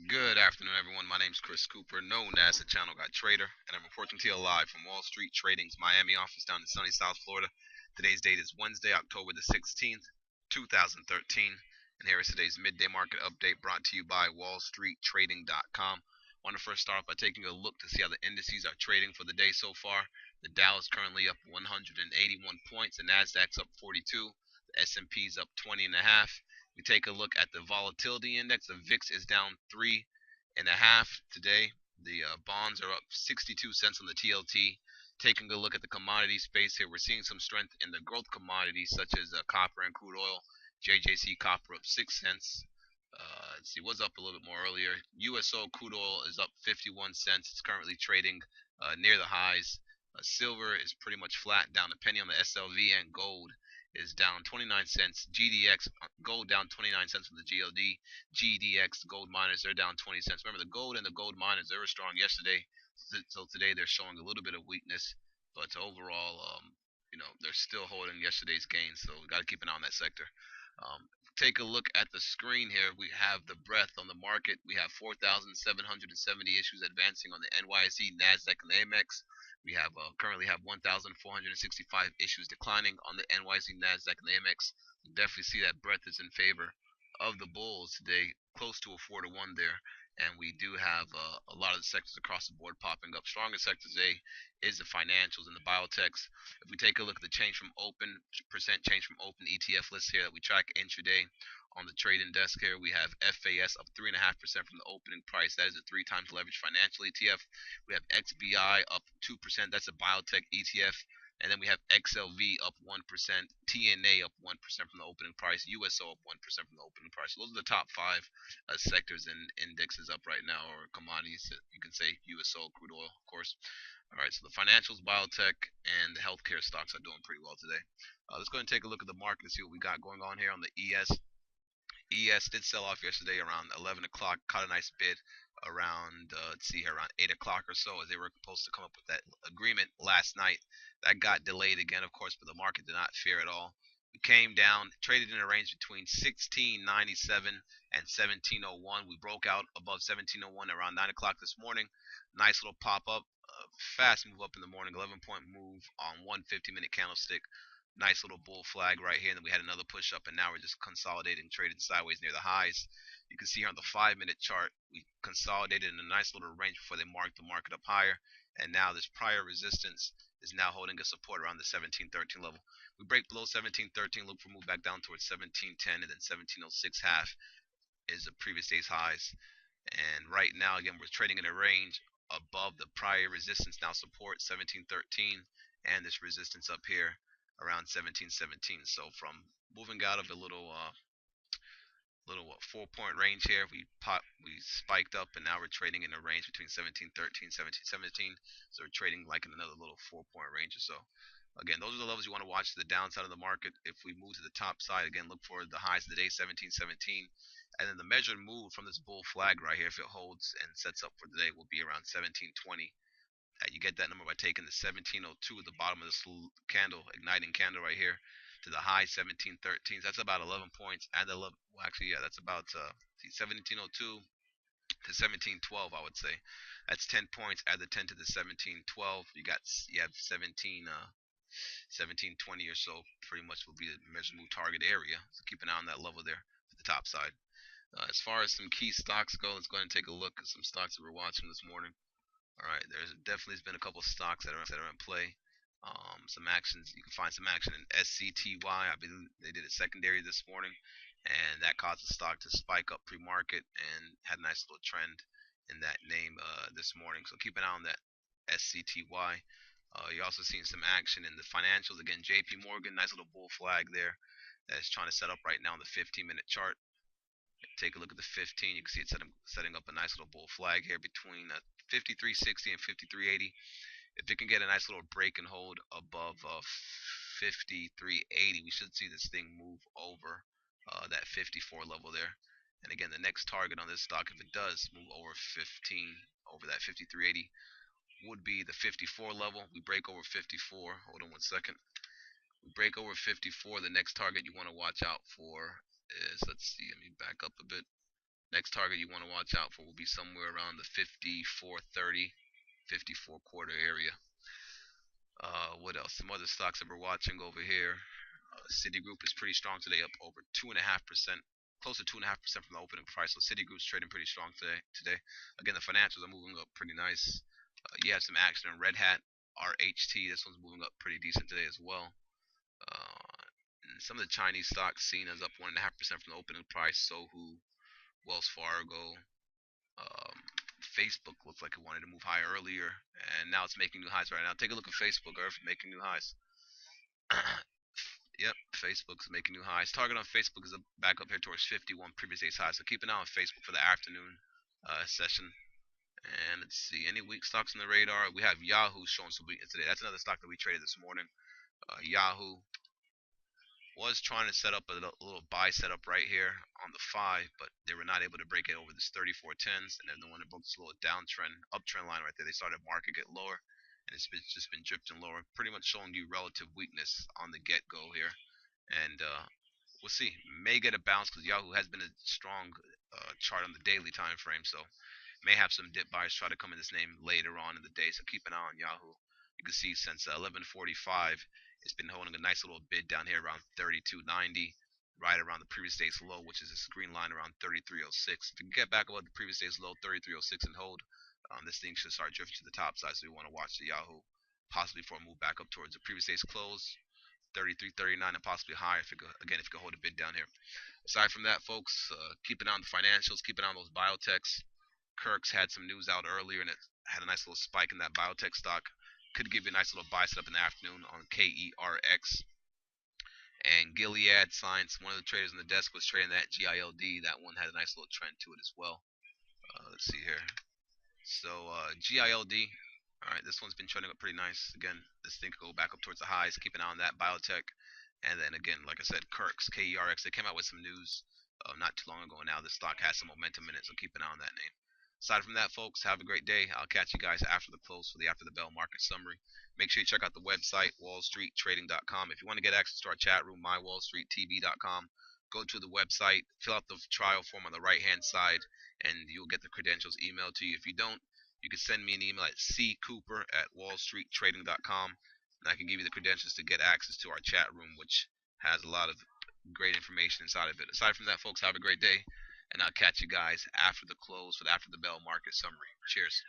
Good afternoon, everyone. My name is Chris Cooper, known as the Channel Guy Trader, and I'm reporting to you live from Wall Street Trading's Miami office down in sunny South Florida. Today's date is Wednesday, October the 16th, 2013, and here is today's midday market update brought to you by WallStreetTrading.com. I want to first start off by taking a look to see how the indices are trading for the day so far. The Dow is currently up 181 points, the Nasdaq's up 42, the S&P is up 20 and a half. We take a look at the volatility index. The VIX is down 3.5 today. The bonds are up 62 cents on the TLT. Taking a look at the commodity space here, we're seeing some strength in the growth commodities such as copper and crude oil. JJC copper up 6 cents. Let's see, was up a little bit more earlier. USO crude oil is up 51 cents. It's currently trading near the highs. Silver is pretty much flat, down a penny on the SLV, and gold is down 29 cents. GDX gold down 29 cents from the GLD. GDX gold miners, they're down 20 cents. Remember, the gold and the gold miners, they were strong yesterday, so today they're showing a little bit of weakness. But overall, they're still holding yesterday's gains, so we got to keep an eye on that sector. Take a look at the screen here. We have the breadth on the market. We have 4,770 issues advancing on the NYSE, Nasdaq, and the AMEX. We have currently have 1,465 issues declining on the NYSE, Nasdaq, and the AMEX. You definitely see that breadth is in favor of the bulls today, close to a 4-to-1 there. And we do have a lot of the sectors across the board popping up. Strongest sector today is the financials and the biotechs. If we take a look at the change from open, percent change from open ETF list here that we track intraday on the trading desk here, we have FAS up 3.5% from the opening price. That is a 3 times leveraged financial ETF. We have XBI up 2%. That's a biotech ETF. And then we have XLV up 1%, TNA up 1% from the opening price, USO up 1% from the opening price. So those are the top five sectors and indexes up right now, or commodities. You can say USO, crude oil, of course. All right, so the financials, biotech, and the healthcare stocks are doing pretty well today. Let's go ahead and take a look at the market and see what we got going on here on the ES. ES did sell off yesterday around 11 o'clock, caught a nice bid around, let's see here, around 8 o'clock or so, as they were supposed to come up with that agreement last night. That got delayed again, of course, but the market did not fear at all. We came down, traded in a range between 1697 and 1701. We broke out above 1701 around 9 o'clock this morning. Nice little pop up, fast move up in the morning, 11-point move on one 50-minute candlestick. Nice little bull flag right here. And then we had another push up, and now we're just consolidating, trading sideways near the highs. You can see here on the 5-minute chart, we consolidated in a nice little range before they marked the market up higher. And now this prior resistance is now holding a support around the 1713 level. We break below 1713, look for move back down towards 1710, and then 1706 half is the previous day's highs. And right now, again, we're trading in a range above the prior resistance, now support 1713, and this resistance up here around 1717. So from moving out of a little 4-point range here, we spiked up, and now we're trading in a range between 1713, 1717. So we're trading like in another little 4-point range or so. Again, those are the levels you want to watch to the downside of the market. If we move to the top side, again, look for the highs of the day, 1717. And then the measured move from this bull flag right here, if it holds and sets up for the day, will be around 1720. You get that number by taking the 1702 at the bottom of this candle, igniting candle right here, to the high 1713. That's about 11 points. And 11, well, actually, yeah, that's about 1702 to 1712, I would say. That's 10 points. Add the 10 to the 1712. You have 1720 or so. Pretty much will be the measured move target area. So keep an eye on that level there for the top side. As far as some key stocks go, let's go ahead and take a look at some stocks that we're watching this morning. All right, there's definitely been a couple of stocks that are in play. Some actions, you can find some action in SCTY. I believe they did a secondary this morning, and that caused the stock to spike up pre-market and had a nice little trend in that name this morning. So keep an eye on that SCTY. You're also seeing some action in the financials. Again, JP Morgan, nice little bull flag there that's trying to set up right now on the 15-minute chart. Take a look at the 15. You can see it setting up a nice little bull flag here between 53.60 and 53.80. If it can get a nice little break and hold above 53.80, we should see this thing move over that 54 level there. And again, the next target on this stock, if it does move over that 53.80, would be the 54 level. We break over 54. Hold on one second. We break over 54. The next target you want to watch out for is, let's see, let me back up a bit. Next target you want to watch out for will be somewhere around the 54.30, 54 quarter area. What else? Some other stocks that we're watching over here. Citigroup is pretty strong today, up over 2.5%, close to 2.5% from the opening price. So Citigroup's trading pretty strong today. Again, the financials are moving up pretty nice. You have some action in Red Hat, RHT. This one's moving up pretty decent today as well. And some of the Chinese stocks seen as up 1.5% from the opening price. Sohu, Wells Fargo, um, Facebook looked like it wanted to move higher earlier, and now it's making new highs right now. Take a look at Facebook, Earth making new highs. Yep, Facebook's making new highs. Target on Facebook is back up here towards 51 previous day's high. So keep an eye on Facebook for the afternoon session. And let's see, any weak stocks on the radar. We have Yahoo showing some weakness today. That's another stock that we traded this morning. Yahoo was trying to set up a little buy setup right here on the 5, but they were not able to break it over this 34.10s. And then the one that broke this little uptrend line right there, they started market get lower, and just been drifting lower, pretty much showing you relative weakness on the get go here. And we'll see. May get a bounce because Yahoo has been a strong chart on the daily time frame, so may have some dip buyers try to come in this name later on in the day. So keep an eye on Yahoo. You can see since 11:45, it's been holding a nice little bid down here around 32.90, right around the previous day's low, which is this green line around 33.06. If you can get back above the previous day's low, 33.06, and hold, this thing should start drifting to the top side. So we want to watch the Yahoo possibly for a move back up towards the previous day's close, 33, 39, and possibly higher if it could hold a bid down here. Aside from that, folks, keep an eye on the financials, keep an eye on those biotechs. Kirk's had some news out earlier, and it had a nice little spike in that biotech stock. Could give you a nice little buy setup in the afternoon on KERX. And Gilead Science, one of the traders on the desk was trading that GILD. That one had a nice little trend to it as well. Let's see here. So GILD, all right, this one's been trending up pretty nice. Again, this thing could go back up towards the highs. Keep an eye on that biotech. And then again, like I said, Kirk's, KERX, they came out with some news not too long ago now. The stock has some momentum in it, so keep an eye on that name. Aside from that, folks, have a great day. I'll catch you guys after the close for the after the bell market summary. Make sure you check out the website, wallstreettrading.com. If you want to get access to our chat room, mywallstreettv.com, go to the website, fill out the trial form on the right-hand side, and you'll get the credentials emailed to you. If you don't, you can send me an email at ccooper@wallstreettrading.com, and I can give you the credentials to get access to our chat room, which has a lot of great information inside of it. Aside from that, folks, have a great day, and I'll catch you guys after the close for the after the bell market summary. Cheers.